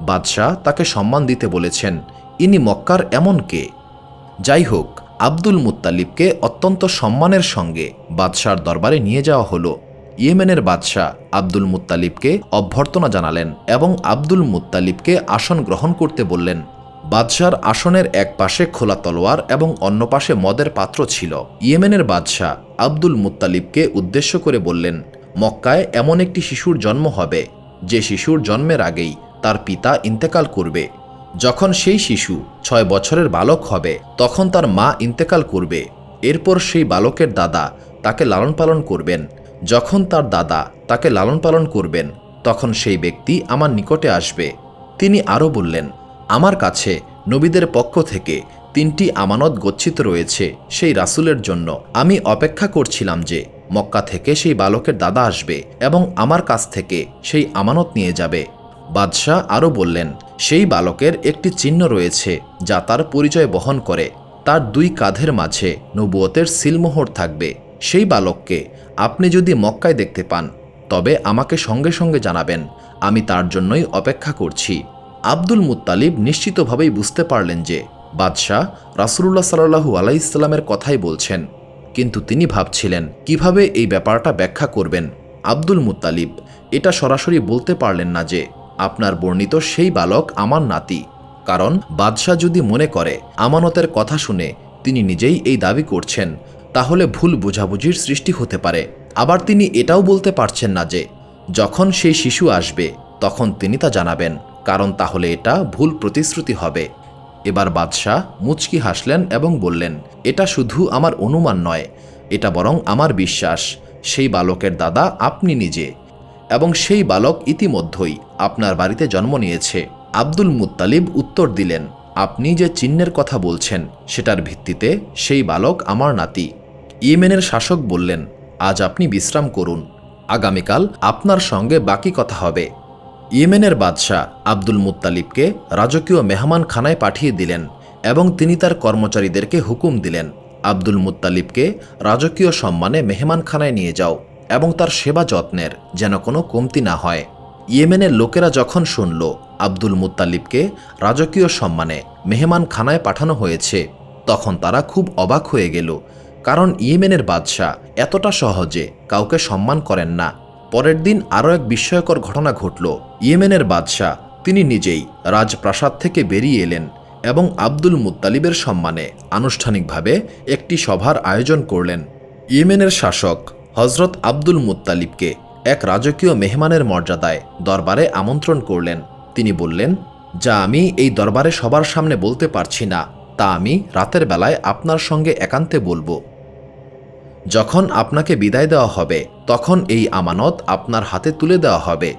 বাদশাহ তাকে সম্মান দিতে বলেছেন, ইনি মক্কার এমন কে? যাই হোক, আব্দুল মুত্তালিবকে অত্যন্ত সম্মানের সঙ্গে বাদশার দরবারে নিয়ে যাওয়া হলো। ইয়েমেনের বাদশাহ আব্দুল মুত্তালিবকে অভ্যর্থনা জানালেন এবং আব্দুল মুত্তালিবকে আসন গ্রহণ করতে বললেন। বাদশার আসনের এক পাশে খোলা তলোয়ার এবং অন্য পাশে মদের পাত্র ছিল। ইয়েমেনের বাদশাহ আব্দুল মুত্তালিবকে উদ্দেশ্য করে বললেন, মক্কায় এমন একটি শিশুর জন্ম হবে যে শিশুর জন্মের আগেই তার পিতা ইন্তেকাল করবে। যখন সেই শিশু 6 বছরের বালক হবে তখন তার মা ইন্তেকাল করবে। এরপর সেই বালকের দাদা তাকে লালন পালন করবেন। যখন তার দাদা তাকে লালন পালন করবেন তখন সেই ব্যক্তি আমার নিকটে আসবে। তিনি আরও বললেন, আমার কাছে নবীদের পক্ষ থেকে 3টি আমানত গচ্ছিত রয়েছে সেই রাসূলের জন্য। আমি অপেক্ষা করছিলাম যে মক্কা থেকে সেই বালকের দাদা আসবে এবং আমার কাছ থেকে সেই আমানত নিয়ে যাবে। বাদশাহ আরও বললেন, সেই বালকের একটি চিহ্ন রয়েছে যা তার পরিচয় বহন করে। তার দুই কাঁধের মাঝে নবুয়তের সিলমোহর থাকবে। সেই বালককে আপনি যদি মক্কায় দেখতে পান তবে আমাকে সঙ্গে সঙ্গে জানাবেন, আমি তার জন্যই অপেক্ষা করছি। আব্দুল মুত্তালিব নিশ্চিতভাবেই বুঝতে পারলেন যে বাদশাহ রাসূলুল্লাহ সাল্লাল্লাহু আলাইহি সাল্লামের কথাই বলছেন, কিন্তু তিনি ভাবছিলেন কিভাবে এই ব্যাপারটা ব্যাখ্যা করবেন। আব্দুল মুত্তালিব এটা সরাসরি বলতে পারলেন না যে আপনার বর্ণিত সেই বালক আমার নাতি, কারণ বাদশাহ যদি মনে করে আমানতের কথা শুনে তিনি নিজেই এই দাবি করছেন, তাহলে ভুল বোঝাবুঝির সৃষ্টি হতে পারে। আবার তিনি এটাও বলতে পারছেন না যে যখন সেই শিশু আসবে তখন তিনি তা জানাবেন, কারণ তাহলে এটা ভুল প্রতিশ্রুতি হবে। এবার বাদশাহ মুচকি হাসলেন এবং বললেন, এটা শুধু আমার অনুমান নয়, এটা বরং আমার বিশ্বাস। সেই বালকের দাদা আপনি নিজে, এবং সেই বালক ইতিমধ্যেই আপনার বাড়িতে জন্ম নিয়েছে। আব্দুল মুত্তালিব উত্তর দিলেন, আপনি যে চিহ্নের কথা বলছেন সেটার ভিত্তিতে সেই বালক আমার নাতি। ইয়েমেনের শাসক বললেন, আজ আপনি বিশ্রাম করুন, আগামীকাল আপনার সঙ্গে বাকি কথা হবে। ইয়েমেনের বাদশাহ আব্দুল মুত্তালিবকে রাজকীয় মেহমানখানায় পাঠিয়ে দিলেন এবং তিনি তার কর্মচারীদেরকে হুকুম দিলেন, আব্দুল মুত্তালিবকে রাজকীয় সম্মানে মেহমানখানায় নিয়ে যাও এবং তার সেবা যত্নের যেন কোনো কমতি না হয়। ইয়েমেনের লোকেরা যখন শুনল আব্দুল মুত্তালিবকে রাজকীয় সম্মানে মেহমানখানায় পাঠানো হয়েছে, তখন তারা খুব অবাক হয়ে গেল, কারণ ইয়েমেনের বাদশাহ এতটা সহজে কাউকে সম্মান করেন না। পরের দিন আরও এক বিস্ময়কর ঘটনা ঘটল। ইয়েমেনের বাদশাহ তিনি নিজেই রাজপ্রাসাদ থেকে বেরিয়ে এলেন এবং আব্দুল মুত্তালিবের সম্মানে আনুষ্ঠানিকভাবে একটি সভার আয়োজন করলেন। ইয়েমেনের শাসক হজরত আব্দুল মুত্তালিবকে এক রাজকীয় মেহমানের মর্যাদায় দরবারে আমন্ত্রণ করলেন। তিনি বললেন, যা আমি এই দরবারে সবার সামনে বলতে পারছি না, তা আমি রাতের বেলায় আপনার সঙ্গে একান্তে বলবো। যখন আপনাকে বিদায় দেওয়া হবে তখন এই আমানত আপনার হাতে তুলে দেওয়া হবে।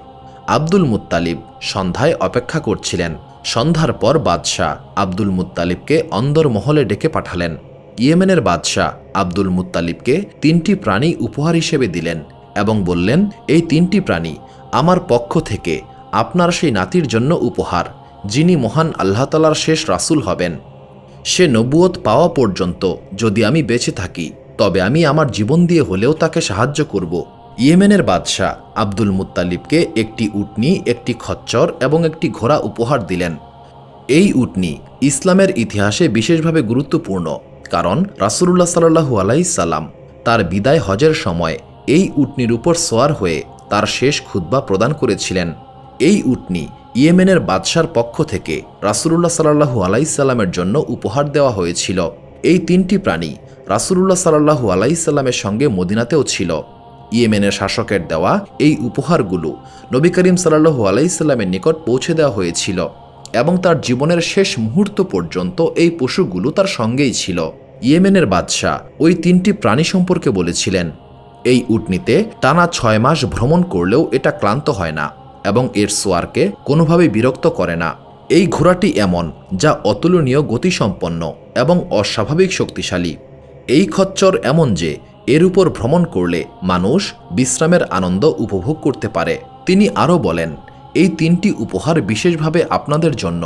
আব্দুল মুত্তালিব সন্ধ্যায় অপেক্ষা করছিলেন। সন্ধ্যার পর বাদশাহ আব্দুল মুত্তালিবকে অন্দরমহলে ডেকে পাঠালেন। ইয়েমেনের বাদশাহ আব্দুল মুত্তালিবকে 3টি প্রাণী উপহার হিসেবে দিলেন এবং বললেন, এই 3টি প্রাণী আমার পক্ষ থেকে আপনার সেই নাতির জন্য উপহার, যিনি মহান আল্লাহ তাআলার শেষ রাসূল হবেন। সে নবুয়ত পাওয়া পর্যন্ত যদি আমি বেঁচে থাকি তবে আমি আমার জীবন দিয়ে হলেও তাকে সাহায্য করব। ইয়েমেনের বাদশাহ আব্দুল মুত্তালিবকে একটি উটনি, একটি খচ্চর এবং একটি ঘোড়া উপহার দিলেন। এই উটনি ইসলামের ইতিহাসে বিশেষভাবে গুরুত্বপূর্ণ, কারণ রাসূলুল্লাহ সাল্লাল্লাহু আলাইহি সাল্লাম তার বিদায় হজের সময় এই উটনির উপর সোয়ার হয়ে তার শেষ খুতবা প্রদান করেছিলেন। এই উটনি ইয়েমেনের বাদশার পক্ষ থেকে রাসূলুল্লাহ সাল্লাল্লাহু আলাইহি সাল্লামের জন্য উপহার দেওয়া হয়েছিল। এই 3টি প্রাণী রাসূলুল্লাহ সাল্লাল্লাহু আলাইহি সাল্লামের সঙ্গে মদিনাতেও ছিল। ইয়েমেনের শাসকের দেওয়া এই উপহারগুলো নবী করিম সাল্লাল্লাহু আলাইহি সাল্লামের নিকট পৌঁছে দেওয়া হয়েছিল এবং তার জীবনের শেষ মুহূর্ত পর্যন্ত এই পশুগুলো তার সঙ্গেই ছিল। ইয়েমেনের বাদশাহ ওই 3টি প্রাণী সম্পর্কে বলেছিলেন, এই উটনিতে টানা 6 মাস ভ্রমণ করলেও এটা ক্লান্ত হয় না এবং এর সোয়ারকে কোনোভাবেই বিরক্ত করে না। এই ঘোড়াটি এমন যা অতুলনীয় গতিসম্পন্ন এবং অস্বাভাবিক শক্তিশালী। এই খচ্চর এমন যে এর উপর ভ্রমণ করলে মানুষ বিশ্রামের আনন্দ উপভোগ করতে পারে। তিনি আরও বলেন, এই 3টি উপহার বিশেষভাবে আপনাদের জন্য,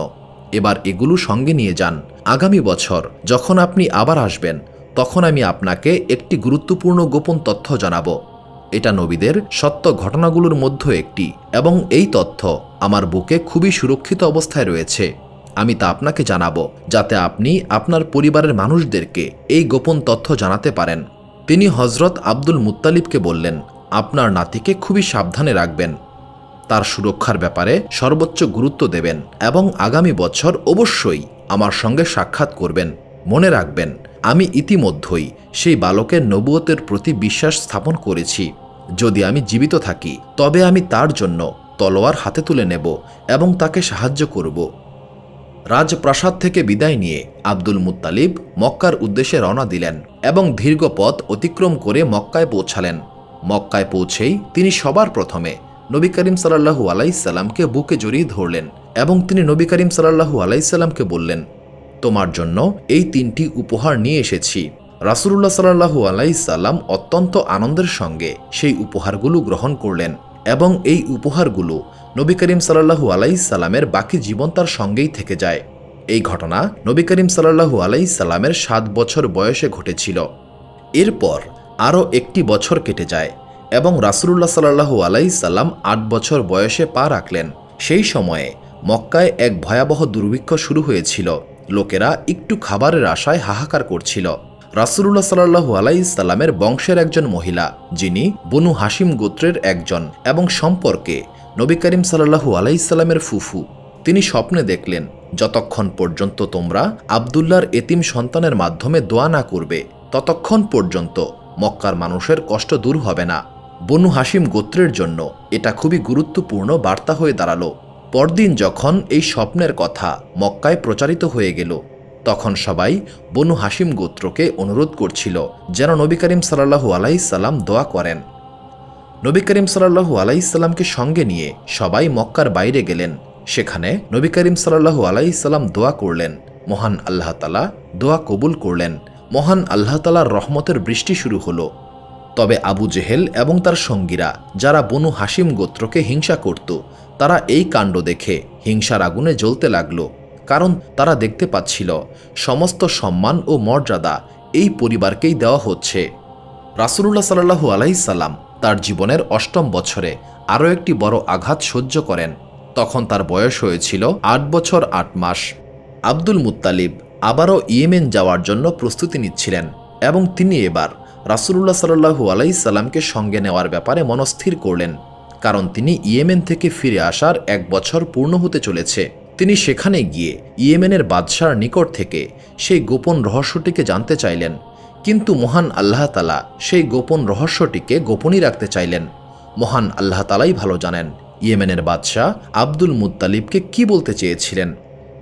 এবার এগুলো সঙ্গে নিয়ে যান। আগামী বছর যখন আপনি আবার আসবেন তখন আমি আপনাকে একটি গুরুত্বপূর্ণ গোপন তথ্য জানাবো। এটা নবীদের সত্য ঘটনাগুলোর মধ্যে একটি এবং এই তথ্য আমার বুকে খুবই সুরক্ষিত অবস্থায় রয়েছে। আমি তা আপনাকে জানাবো যাতে আপনি আপনার পরিবারের মানুষদেরকে এই গোপন তথ্য জানাতে পারেন। তিনি হজরত আব্দুল মুত্তালিবকে বললেন, আপনার নাতিকে খুবই সাবধানে রাখবেন, তার সুরক্ষার ব্যাপারে সর্বোচ্চ গুরুত্ব দেবেন এবং আগামী বছর অবশ্যই আমার সঙ্গে সাক্ষাৎ করবেন। মনে রাখবেন, আমি ইতিমধ্যেই সেই বালকের নবুয়তের প্রতি বিশ্বাস স্থাপন করেছি। যদি আমি জীবিত থাকি তবে আমি তার জন্য তলোয়ার হাতে তুলে নেব এবং তাকে সাহায্য করব। রাজপ্রাসাদ থেকে বিদায় নিয়ে আব্দুল মুত্তালিব মক্কার উদ্দেশ্যে রওনা দিলেন এবং দীর্ঘ পথ অতিক্রম করে মক্কায় পৌঁছালেন। মক্কায় পৌঁছেই তিনি সবার প্রথমে নবী করিম সাল্লাল্লাহু আলাইহি সাল্লামকে বুকে জড়িয়ে ধরলেন এবং তিনি নবী করিম সাল্লাল্লাহু আলাইহি সাল্লামকে বললেন, তোমার জন্য এই 3টি উপহার নিয়ে এসেছি। রাসূলুল্লাহ সাল্লাল্লাহু আলাইহি সাল্লাম অত্যন্ত আনন্দের সঙ্গে সেই উপহারগুলো গ্রহণ করলেন এবং এই উপহারগুলো নবী করিম সাল্লাল্লাহু আলাইহি সাল্লামের বাকি জীবন তার সঙ্গেই থেকে যায়। এই ঘটনা নবী করিম সাল্লাল্লাহু আলাইহি সাল্লামের 7 বছর বয়সে ঘটেছিল। এরপর আরও একটি বছর কেটে যায় এবং রাসূলুল্লাহ সাল্লাল্লাহু আলাইহি সাল্লাম 8 বছর বয়সে পা রাখলেন। সেই সময়ে মক্কায় এক ভয়াবহ দুর্ভিক্ষ শুরু হয়েছিল। লোকেরা একটু খাবারের আশায় হাহাকার করছিল। রাসূলুল্লাহ সাল্লাল্লাহু আলাইহি সাল্লামের বংশের একজন মহিলা, যিনি বনু হাশিম গোত্রের একজন এবং সম্পর্কে নবী করিম সাল্লাল্লাহু আলাইহি সাল্লামের ফুফু, তিনি স্বপ্নে দেখলেন, যতক্ষণ পর্যন্ত তোমরা আব্দুল্লাহর এতিম সন্তানের মাধ্যমে দোয়া না করবে ততক্ষণ পর্যন্ত মক্কার মানুষের কষ্ট দূর হবে না। বনু হাশিম গোত্রের জন্য এটা খুবই গুরুত্বপূর্ণ বার্তা হয়ে দাঁড়ালো। পরদিন যখন এই স্বপ্নের কথা মক্কায় প্রচারিত হয়ে গেল, তখন সবাই বনু হাশিম গোত্রকে অনুরোধ করছিল যেন নবী করিম সাল্লাল্লাহু আলাইহি সাল্লাম দোয়া করেন। নবী করিম সাল্লাল্লাহু আলাইহি সাল্লামকে সঙ্গে নিয়ে সবাই মক্কার বাইরে গেলেন। সেখানে নবী করিম সাল্লাল্লাহু আলাইহি সাল্লাম দোয়া করলেন। মহান আল্লাহ তাআলা দোয়া কবুল করলেন। মহান আল্লাহ তাআলার রহমতের বৃষ্টি শুরু হলো। তবে আবু জেহেল এবং তার সঙ্গীরা, যারা বনু হাশিম গোত্রকে হিংসা করত, তারা এই কাণ্ড দেখে হিংসার আগুনে জ্বলতে লাগল। কারণ তারা দেখতে পাচ্ছিল সমস্ত সম্মান ও মর্যাদা এই পরিবারকেই দেওয়া হচ্ছে। রাসূলুল্লাহ সাল্লাল্লাহু আলাইহি সাল্লাম তার জীবনের 8ম বছরে আরও একটি বড় আঘাত সহ্য করেন। তখন তার বয়স হয়েছিল 8 বছর 8 মাস। আব্দুল মুত্তালিব আবারও ইয়েমেন যাওয়ার জন্য প্রস্তুতি নিচ্ছিলেন এবং তিনি এবার রাসূলুল্লাহ সাল্লাল্লাহু আলাইহি সাল্লামকে সঙ্গে নেওয়ার ব্যাপারে মনস্থির করলেন। কারণ তিনি ইয়েমেন থেকে ফিরে আসার 1 বছর পূর্ণ হতে চলেছে। তিনি সেখানে গিয়ে ইয়েমেনের বাদশার নিকট থেকে সেই গোপন রহস্যটিকে জানতে চাইলেন। কিন্তু মহান আল্লাহ তাআলা সেই গোপন রহস্যটিকে গোপনই রাখতে চাইলেন। মহান আল্লাহ তাআলাই ভালো জানেন ইয়েমেনের বাদশাহ আব্দুল মুত্তালিবকে কি বলতে চেয়েছিলেন।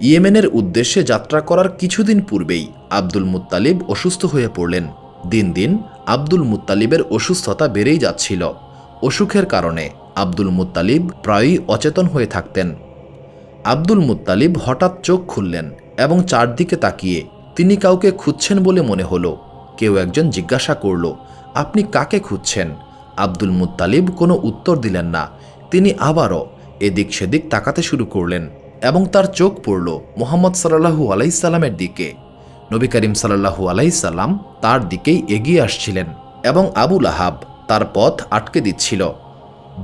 ইয়েমেনের উদ্দেশ্যে যাত্রা করার কিছুদিন পূর্বেই আব্দুল মুত্তালিব অসুস্থ হয়ে পড়লেন। দিন দিন আব্দুল মুত্তালিবের অসুস্থতা বেড়েই যাচ্ছিল। অসুখের কারণে আব্দুল মুত্তালিব প্রায়ই অচেতন হয়ে থাকতেন। আব্দুল মুত্তালিব হঠাৎ চোখ খুললেন এবং চারদিকে তাকিয়ে তিনি কাউকে খুঁজছেন বলে মনে হলো। কেউ একজন জিজ্ঞাসা করল, আপনি কাকে খুঁজছেন? আব্দুল মুত্তালিব কোনো উত্তর দিলেন না। তিনি আবারও এদিক সেদিক তাকাতে শুরু করলেন এবং তার চোখ পড়ল মুহাম্মদ সাল্লাল্লাহু আলাইহি সাল্লামের দিকে। নবী করিম সাল্লাল্লাহু আলাইহি সাল্লাম তার দিকেই এগিয়ে আসছিলেন এবং আবু লাহাব তার পথ আটকে দিচ্ছিল।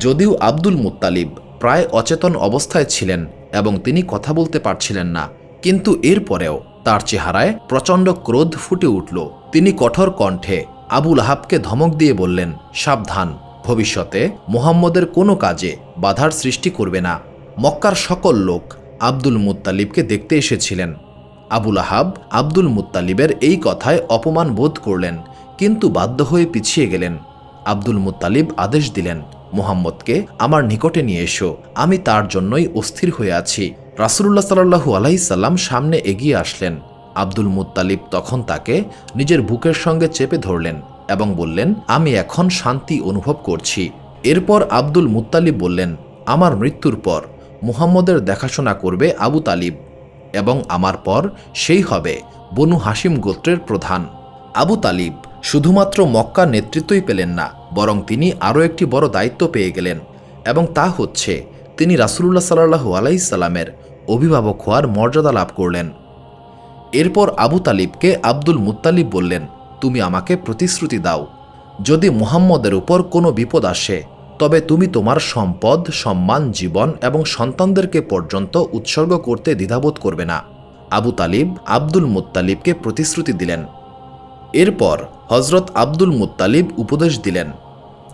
যদিও আব্দুল মুত্তালিব প্রায় অচেতন অবস্থায় ছিলেন এবং তিনি কথা বলতে পারছিলেন না, কিন্তু এরপরেও তার চেহারায় প্রচণ্ড ক্রোধ ফুটে উঠল। তিনি কঠোর কণ্ঠে আবু লাহাবকে ধমক দিয়ে বললেন, সাবধান, ভবিষ্যতে মুহাম্মদের কোনো কাজে বাধার সৃষ্টি করবে না। মক্কার সকল লোক আব্দুল মুত্তালিবকে দেখতে এসেছিলেন। আবু লাহাব আব্দুল মুত্তালিবের এই কথায় অপমান বোধ করলেন, কিন্তু বাধ্য হয়ে পিছিয়ে গেলেন। আব্দুল মুত্তালিব আদেশ দিলেন, মুহাম্মদকে আমার নিকটে নিয়ে এসো, আমি তার জন্যই অস্থির হয়ে আছি। রাসূলুল্লাহ সাল্লাল্লাহু আলাইহি সাল্লাম সামনে এগিয়ে আসলেন। আব্দুল মুত্তালিব তখন তাকে নিজের বুকের সঙ্গে চেপে ধরলেন এবং বললেন, আমি এখন শান্তি অনুভব করছি। এরপর আব্দুল মুত্তালিব বললেন, আমার মৃত্যুর পর মুহাম্মদের দেখাশোনা করবে আবু তালিব এবং আমার পর সেই হবে বনু হাশিম গোত্রের প্রধান। আবু তালিব শুধুমাত্র মক্কার নেতৃত্বই পেলেন না, বরং তিনি আরও একটি বড় দায়িত্ব পেয়ে গেলেন এবং তা হচ্ছে তিনি রাসূলুল্লাহ সাল্লাল্লাহু আলাইহি সাল্লামের অভিভাবক হওয়ার মর্যাদা লাভ করলেন। এরপর আবু তালিবকে আব্দুল মুত্তালিব বললেন, তুমি আমাকে প্রতিশ্রুতি দাও, যদি মুহাম্মদের উপর কোনো বিপদ আসে তবে তুমি তোমার সম্পদ, সম্মান, জীবন এবং সন্তানদেরকে পর্যন্ত উৎসর্গ করতে দ্বিধাবোধ করবে না। আবু তালিব আব্দুল মুত্তালিবকে প্রতিশ্রুতি দিলেন। এরপর হযরত আব্দুল মুত্তালিব উপদেশ দিলেন,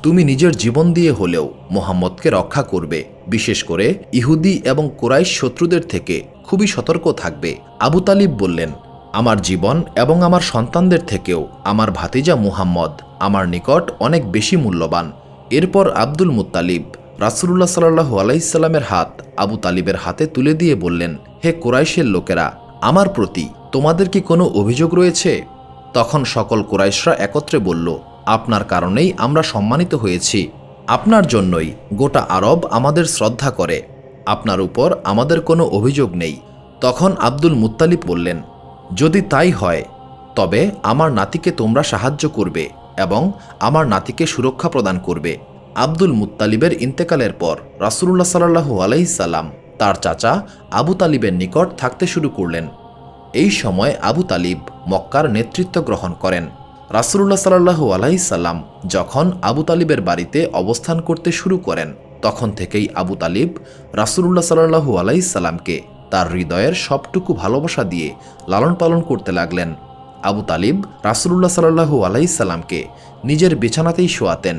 তুমি নিজের জীবন দিয়ে হলেও মুহাম্মদকে রক্ষা করবে, বিশেষ করে ইহুদি এবং কুরাইশ শত্রুদের থেকে খুবই সতর্ক থাকবে। আবু তালিব বললেন, আমার জীবন এবং আমার সন্তানদের থেকেও আমার ভাতিজা মুহাম্মদ আমার নিকট অনেক বেশি মূল্যবান। এরপর আব্দুল মুত্তালিব রাসূলুল্লাহ সাল্লাল্লাহু আলাইহি সাল্লামের হাত আবু তালিবের হাতে তুলে দিয়ে বললেন, হে কুরাইশের লোকেরা, আমার প্রতি তোমাদের কি কোনো অভিযোগ রয়েছে? তখন সকল কুরাইশরা একত্রে বলল, আপনার কারণেই আমরা সম্মানিত হয়েছি, আপনার জন্যই গোটা আরব আমাদের শ্রদ্ধা করে, আপনার উপর আমাদের কোনো অভিযোগ নেই। তখন আব্দুল মুত্তালিব বললেন, যদি তাই হয় তবে আমার নাতিকে তোমরা সাহায্য করবে এবং আমার নাতিকে সুরক্ষা প্রদান করবে। আব্দুল মুত্তালিবের ইন্তেকালের পর রাসূলুল্লাহ সাল্লাল্লাহু আলাইহি সাল্লাম তার চাচা আবু তালিবের নিকট থাকতে শুরু করলেন। এই সময় আবু তালিব মক্কার নেতৃত্ব গ্রহণ করেন। রাসূলুল্লাহ সাল্লাল্লাহু আলাইহি সাল্লাম যখন আবু তালিবের বাড়িতে অবস্থান করতে শুরু করেন, তখন থেকেই আবু তালিব রাসূলুল্লাহ সাল্লাল্লাহু আলাইহি সাল্লামকে তার হৃদয়ের সবটুকু ভালোবাসা দিয়ে লালন পালন করতে লাগলেন। আবু তালিব রাসূলুল্লাহ সাল্লাল্লাহু আলাইহি সাল্লামকে নিজের বিছানাতেই শোয়াতেন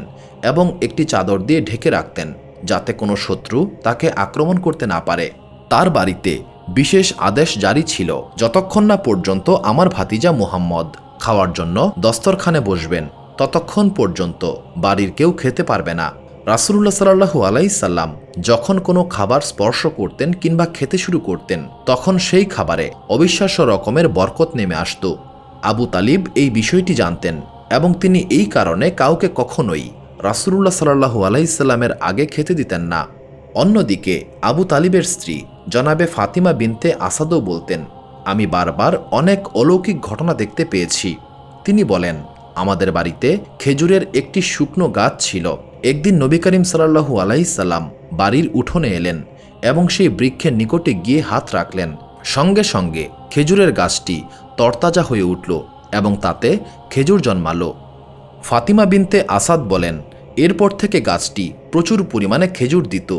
এবং একটি চাদর দিয়ে ঢেকে রাখতেন, যাতে কোনো শত্রু তাকে আক্রমণ করতে না পারে। তার বাড়িতে বিশেষ আদেশ জারি ছিল, যতক্ষণ না পর্যন্ত আমার ভাতিজা মুহাম্মদ খাওয়ার জন্য দস্তরখানে বসবেন, ততক্ষণ পর্যন্ত বাড়ির কেউ খেতে পারবে না। রাসূলুল্লাহ সাল্লাল্লাহু আলাইহি সাল্লাম যখন কোনো খাবার স্পর্শ করতেন কিংবা খেতে শুরু করতেন, তখন সেই খাবারে অবিশ্বাস্য রকমের বরকত নেমে আসত। আবু তালিব এই বিষয়টি জানতেন এবং তিনি এই কারণে কাউকে কখনোই রাসূলুল্লাহ সাল্লাল্লাহু আলাইহি সাল্লামের আগে খেতে দিতেন না। অন্যদিকে আবু তালিবের স্ত্রী জনাবে ফাতিমা বিনতে আসাদও বলতেন, আমি বারবার অনেক অলৌকিক ঘটনা দেখতে পেয়েছি। তিনি বলেন, আমাদের বাড়িতে খেজুরের একটি শুকনো গাছ ছিল। একদিন নবী করিম সাল্লাল্লাহু আলাইহি সাল্লাম বাড়ির উঠোনে এলেন এবং সেই বৃক্ষের নিকটে গিয়ে হাত রাখলেন। সঙ্গে সঙ্গে খেজুরের গাছটি তরতাজা হয়ে উঠল এবং তাতে খেজুর জন্মালো। ফাতিমা বিনতে আসাদ বলেন, এরপর থেকে গাছটি প্রচুর পরিমাণে খেজুর দিত।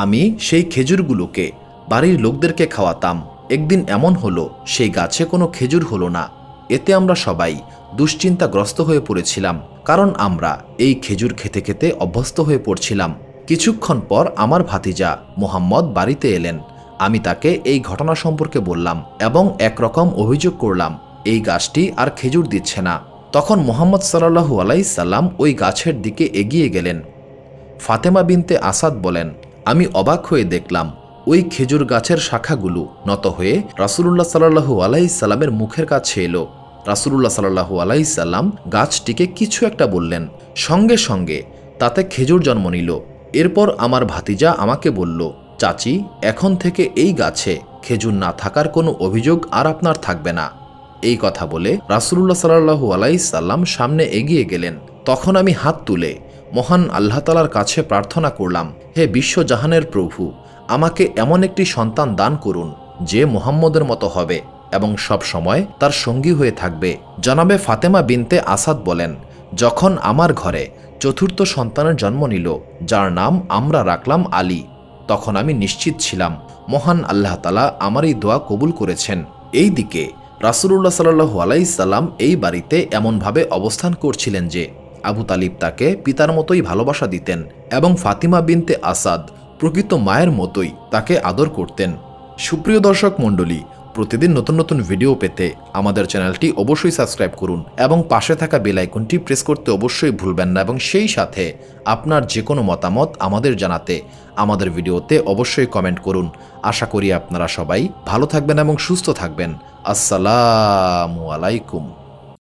আমি সেই খেজুরগুলোকে বাড়ির লোকদেরকে খাওয়াতাম। একদিন এমন হলো, সেই গাছে কোনো খেজুর হলো না। এতে আমরা সবাই দুশ্চিন্তাগ্রস্ত হয়ে পড়েছিলাম, কারণ আমরা এই খেজুর খেতে খেতে অভ্যস্ত হয়ে পড়ছিলাম। কিছুক্ষণ পর আমার ভাতিজা মুহাম্মদ বাড়িতে এলেন। আমি তাকে এই ঘটনা সম্পর্কে বললাম এবং একরকম অভিযোগ করলাম, এই গাছটি আর খেজুর দিচ্ছে না। তখন মুহাম্মদ সাল্লাল্লাহু আলাইহি সাল্লাম ওই গাছের দিকে এগিয়ে গেলেন। ফাতেমা বিনতে আসাদ বলেন, আমি অবাক হয়ে দেখলাম ওই খেজুর গাছের শাখাগুলো নত হয়ে রাসূলুল্লাহ সাল্লাল্লাহু আলাইহি সাল্লামের মুখের কাছে এলো। রাসূলুল্লাহ সাল্লাল্লাহু আলাইহি সাল্লাম গাছটিকে কিছু একটা বললেন, সঙ্গে সঙ্গে তাতে খেজুর জন্ম নিল। এরপর আমার ভাতিজা আমাকে বলল, চাচি, এখন থেকে এই গাছে খেজুর না থাকার কোনো অভিযোগ আর আপনার থাকবে না। এই কথা বলে রাসূলুল্লাহ সাল্লাল্লাহু আলাইহি সাল্লাম সামনে এগিয়ে গেলেন। তখন আমি হাত তুলে মহান আল্লাহ তাআলার কাছে প্রার্থনা করলাম, হে বিশ্বজাহানের প্রভু, আমাকে এমন একটি সন্তান দান করুন যে মুহাম্মদের মতো হবে এবং সব সময় তার সঙ্গী হয়ে থাকবে। জনাবে ফাতেমা বিনতে আসাদ বলেন, যখন আমার ঘরে চতুর্থ সন্তানের জন্ম নিল, যার নাম আমরা রাখলাম আলী, তখন আমি নিশ্চিত ছিলাম মহান আল্লাহ তাআলা আমার এই দোয়া কবুল করেছেন। এই দিকে রাসূলুল্লাহ সাল্লাল্লাহু আলাইহি সাল্লাম এই বাড়িতে এমনভাবে অবস্থান করছিলেন যে আবু তালিব তাকে পিতার মতোই ভালোবাসা দিতেন এবং ফাতিমা বিনতে আসাদ প্রকৃত মায়ের মতোই তাকে আদর করতেন। সুপ্রিয় দর্শক মণ্ডলী, প্রতিদিন নতুন নতুন ভিডিও পেতে আমাদের চ্যানেলটি অবশ্যই সাবস্ক্রাইব করুন এবং পাশে থাকা বেল আইকনটি প্রেস করতে অবশ্যই ভুলবেন না, এবং সেই সাথে আপনার যে কোনো মতামত আমাদের জানাতে আমাদের ভিডিওতে অবশ্যই কমেন্ট করুন। আশা করি আপনারা সবাই ভালো থাকবেন এবং সুস্থ থাকবেন। আসসালামু আলাইকুম।